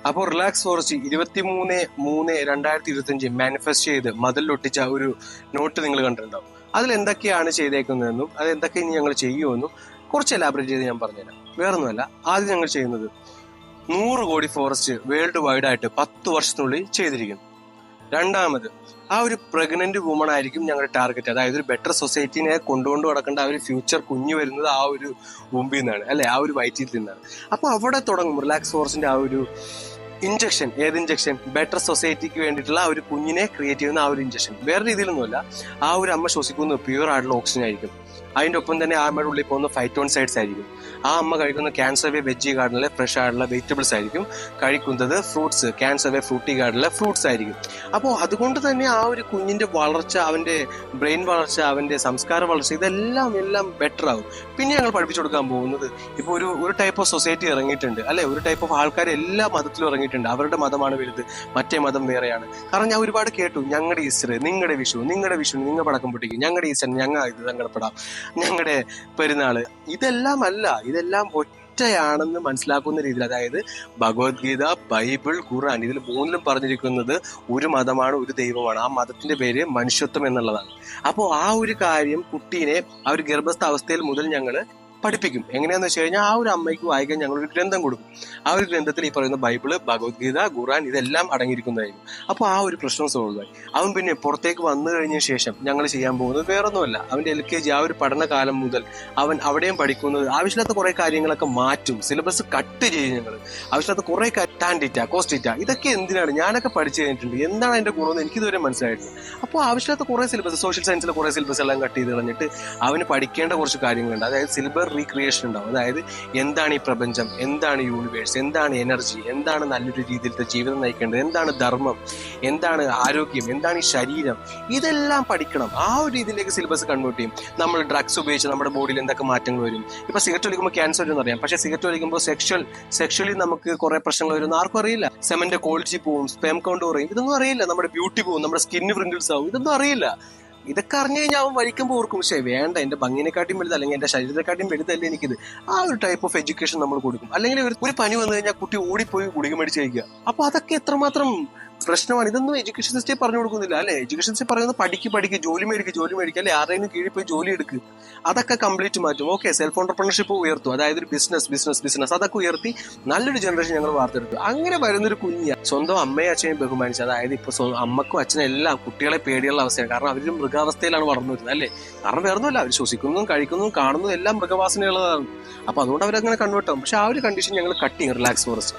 അപ്പോൾ relax forest 23/3/2025 manifest ചെയ്ത് മതിലൊട്ടിച്ച ഒരു നോട്ട് നിങ്ങൾ കണ്ടിട്ടുണ്ടാവും. അതിൽ എന്തൊക്കെയാണ് ചെയ്തേക്കുന്നതെന്നും അത് എന്തൊക്കെ ഇനി ഞങ്ങൾ ചെയ്യുമെന്നും കുറച്ച് എലാബറേറ്റ് ചെയ്ത് ഞാൻ പറഞ്ഞുതരാം. വേറൊന്നുമല്ല, ആദ്യം ഞങ്ങൾ ചെയ്യുന്നത് 100 കോടി ഫോറസ്റ്റ് വേൾഡ് വൈഡ് ആയിട്ട് 10 വർഷത്തിനുള്ളിൽ ചെയ്തിരിക്കുന്നു. രണ്ടാമത്, ആ ഒരു പ്രഗ്നന്റ് വുമൺ ആയിരിക്കും ഞങ്ങളുടെ ടാർഗറ്റ്. അതായത് ഒരു ബെറ്റർ സൊസൈറ്റിനെ കൊണ്ടുകൊണ്ട് നടക്കേണ്ട ആ ഒരു ഫ്യൂച്ചർ കുഞ്ഞു വരുന്നത് ആ ഒരു വുമ്പിൽ നിന്നാണ്, അല്ലെ, ആ ഒരു വയറ്റിൽ നിന്നാണ്. അപ്പോൾ അവിടെ തുടങ്ങും റിലാക്സ് ഫോറസ്റ്റിന്റെ ആ ഒരു ഇഞ്ചക്ഷൻ. ഏത് ഇഞ്ചക്ഷൻ? ബെറ്റർ സൊസൈറ്റിക്ക് വേണ്ടിയിട്ടുള്ള ആ ഒരു കുഞ്ഞിനെ ക്രിയേറ്റ് ചെയ്യുന്ന ആ ഒരു ഇഞ്ചക്ഷൻ. വേറെ രീതിയിലൊന്നുമല്ല, ആ ഒരു അമ്മ ശ്വസിക്കുന്ന പ്യൂർ ആയിട്ടുള്ള ഓക്സിജൻ ആയിരിക്കും. അതിൻ്റെ ഒപ്പം തന്നെ ആ അമ്മയുടെ ഉള്ളിൽ പോകുന്ന ഫൈറ്റോൺസൈഡ്സ് ആയിരിക്കും. ആ അമ്മ കഴിക്കുന്ന ക്യാൻസർ വേ വെജി ഗാർഡനിലെ ഫ്രഷ് ആയിട്ടുള്ള വെജിറ്റബിൾസ് ആയിരിക്കും. കഴിക്കുന്നത് ഫ്രൂട്ട്സ്, ക്യാൻസർ വേ ഫ്രൂട്ടി ഗാർഡനിലെ ഫ്രൂട്ട്സ് ആയിരിക്കും. അപ്പോൾ അതുകൊണ്ട് തന്നെ ആ ഒരു കുഞ്ഞിന്റെ വളർച്ച, അവന്റെ ബ്രെയിൻ വളർച്ച, അവന്റെ സംസ്കാര വളർച്ച, ഇതെല്ലാം ബെറ്റർ ആകും. പിന്നെ ഞങ്ങൾ പഠിപ്പിച്ചു കൊടുക്കാൻ പോകുന്നത്, ഇപ്പോൾ ഒരു ടൈപ്പ് ഓഫ് സൊസൈറ്റി ഇറങ്ങിയിട്ടുണ്ട്, അല്ലെ, ഒരു ടൈപ്പ് ഓഫ് ആൾക്കാർ എല്ലാ മതത്തിലും ഇറങ്ങിയിട്ടുണ്ട്. അവരുടെ മതമാണ് വലുത്, മറ്റേ മതം വേറെയാണ്. കാരണം ഞാൻ ഒരുപാട് കേട്ടു, ഞങ്ങളുടെ ഈസ്റ്റർ, നിങ്ങളുടെ വിഷു നിങ്ങൾ പടക്കം പൊട്ടിക്കും, ഞങ്ങളുടെ ഈസ്റ്റർ ഞങ്ങൾ ഇത് സങ്കടപ്പെടാം, ഞങ്ങളുടെ പെരുന്നാള്. ഇതെല്ലാം ഒറ്റയാണെന്ന് മനസ്സിലാക്കുന്ന രീതിയിൽ, അതായത് ഭഗവത്ഗീത, ബൈബിൾ, ഖുർആൻ, ഇതിൽ മൂന്നിലും പറഞ്ഞിരിക്കുന്നത് ഒരു മതമാണ്, ഒരു ദൈവമാണ്. ആ മതത്തിന്റെ പേര് മനുഷ്യത്വം എന്നുള്ളതാണ്. അപ്പോൾ ആ ഒരു കാര്യം കുട്ടീനെ ആ ഒരു ഗർഭസ്ഥ അവസ്ഥയിൽ മുതൽ ഞങ്ങൾ പഠിപ്പിക്കും. എങ്ങനെയാന്ന് വെച്ച് കഴിഞ്ഞാൽ, ആ ഒരു അമ്മയ്ക്ക് വായിക്കാൻ ഞങ്ങളൊരു ഗ്രന്ഥം കൊടുക്കും. ആ ഒരു ഗ്രന്ഥത്തിൽ ഈ പറയുന്ന ബൈബിള്, ഭഗവത്ഗീത, ഖുർആൻ ഇതെല്ലാം അടങ്ങിയിരിക്കുന്നതായിരിക്കും. അപ്പോൾ ആ ഒരു പ്രശ്നം സോൾവ് ആയി. അവൻ പിന്നെ പുറത്തേക്ക് വന്നു കഴിഞ്ഞ ശേഷം ഞങ്ങൾ ചെയ്യാൻ പോകുന്നത് വേറൊന്നുമല്ല, അവന്റെ LKG ആ ഒരു പഠനകാലം മുതൽ അവൻ അവിടെയും പഠിക്കുന്നത് ആവശ്യമില്ലാത്ത കുറെ കാര്യങ്ങളൊക്കെ മാറ്റും. സിലബസ് കട്ട് ചെയ്യും ഞങ്ങൾ. ആവശ്യമില്ലാത്ത കുറെ ടാൻഡിറ്റ, കോസ്റ്റിറ്റ, ഇതൊക്കെ എന്തിനാണ്? ഞാനൊക്കെ പഠിച്ചു കഴിഞ്ഞിട്ടുണ്ട്, എന്താണ് അതിന്റെ ഗുണമെന്ന് എനിക്കിതുവരെ മനസ്സിലായിട്ടില്ല. അപ്പോൾ ആവശ്യമില്ലാത്ത കുറെ സിലബസ്, സോഷ്യൽ സയൻസിലെ കുറെ സിലബസ് എല്ലാം കട്ട് ചെയ്ത് കളഞ്ഞിട്ട് അവന് പഠിക്കേണ്ട കുറച്ച് കാര്യങ്ങളുണ്ട്. അതായത് സിലബസ് റീക്രിയേഷൻ ഉണ്ടാവും. അതായത് എന്താണ് ഈ പ്രപഞ്ചം, എന്താണ് യൂണിവേഴ്സ്, എന്താണ് എനർജി, എന്താണ് നല്ലൊരു രീതിയിലത്തെ ജീവിതം നയിക്കേണ്ടത്, എന്താണ് ധർമ്മം, എന്താണ് ആരോഗ്യം, എന്താണ് ഈ ശരീരം, ഇതെല്ലാം പഠിക്കണം. ആ ഒരു രീതിയിലേക്ക് സിലബസ് കൺവേർട്ട് ചെയ്യും. നമ്മൾ ഡ്രഗ്സ് ഉപയോഗിച്ച് നമ്മുടെ ബോഡിയിൽ എന്തൊക്കെ മാറ്റങ്ങൾ വരും. ഇപ്പൊ സിഗരറ്റ് വലിക്കുമ്പോൾ ക്യാൻസർ വരുമെന്ന് അറിയാം, പക്ഷെ സിഗരറ്റ് വലിക്കുമ്പോൾ സെക്ഷലി നമുക്ക് കുറെ പ്രശ്നങ്ങൾ വരുമെന്ന് ആർക്കും അറിയില്ല. സെമന്റെ ക്വാളിറ്റി പോവും, സ്പെം കൗണ്ട് കുറയും, ഇതൊന്നും അറിയില്ല. നമ്മുടെ ബ്യൂട്ടി പോവും, നമ്മുടെ സ്കിന്ന് വ്രിങ്കിൾസ് ആവും, ഇതൊന്നും അറിയില്ല. ഇതൊക്കെ അറിഞ്ഞു കഴിഞ്ഞാൽ അവൻ വലിക്കുമ്പോൾ ഓർക്കും, പക്ഷേ വേണ്ട, എന്റെ ഭംഗിനെക്കാട്ടിയും വലുത്, അല്ലെങ്കിൽ എന്റെ ശരീരത്തെക്കാട്ടിയും വലുതല്ലേ എനിക്കിത്. ആ ഒരു ടൈപ്പ് ഓഫ് എഡ്യൂക്കേഷൻ നമ്മൾ കൊടുക്കും. അല്ലെങ്കിൽ ഒരു പനി വന്നു കഴിഞ്ഞാൽ കുട്ടി ഓടിപ്പോയി ഗുളിക മേടിച്ച് കഴിക്കുക. അപ്പൊ അതൊക്കെ എത്രമാത്രം പ്രശ്നമാണ്. ഇതൊന്നും എഡ്യൂക്കേഷൻ സിസ്റ്റം പറഞ്ഞു കൊടുക്കുന്നില്ല, അല്ലെ. എഡ്യൂക്കേഷൻ സിസ്റ്റം പറയുന്നത് പഠിക്ക്, ജോലി മേടിക്കുക, അല്ലെ, ആരെങ്കിലും കീഴിൽ പോയി ജോലി എടുക്കുക. അതൊക്കെ കംപ്ലീറ്റ് മാറ്റും. ഓക്കെ, സെൽഫ് ഓണ്ടർപ്രണർഷിപ്പ് ഉയർത്തും, അതായത് ഒരു ബിസിനസ് അതൊക്കെ ഉയർത്തി നല്ലൊരു ജനറേഷൻ ഞങ്ങൾ വാർത്തെടുത്തു. അങ്ങനെ വരുന്നൊരു കുഞ്ഞ് സ്വന്തം അമ്മയും അച്ഛനെയും ബഹുമാനിച്ചു. അതായത് ഇപ്പൊ അമ്മക്കും അച്ഛനും എല്ലാം കുട്ടികളെ പേടിയുള്ള അവസ്ഥയാണ്. കാരണം അവരും മൃഗാവസ്ഥയിലാണ് വളർന്നു വരുന്നത്, അല്ലേ. കാരണം വേറൊന്നുമല്ല, അവർ ശ്വസിക്കുന്നതും കഴിക്കുന്നതും കാണുന്നതും എല്ലാം മൃഗവാസനയുള്ളതാണ്. അപ്പൊ അതുകൊണ്ട് അവരങ്ങനെ കൺവേർട്ട് ആവും. പക്ഷെ ആ ഒരു കണ്ടീഷൻ ഞങ്ങൾ കട്ട് ചെയ്യും റിലാക്സ് ഫോറസ്റ്റ്.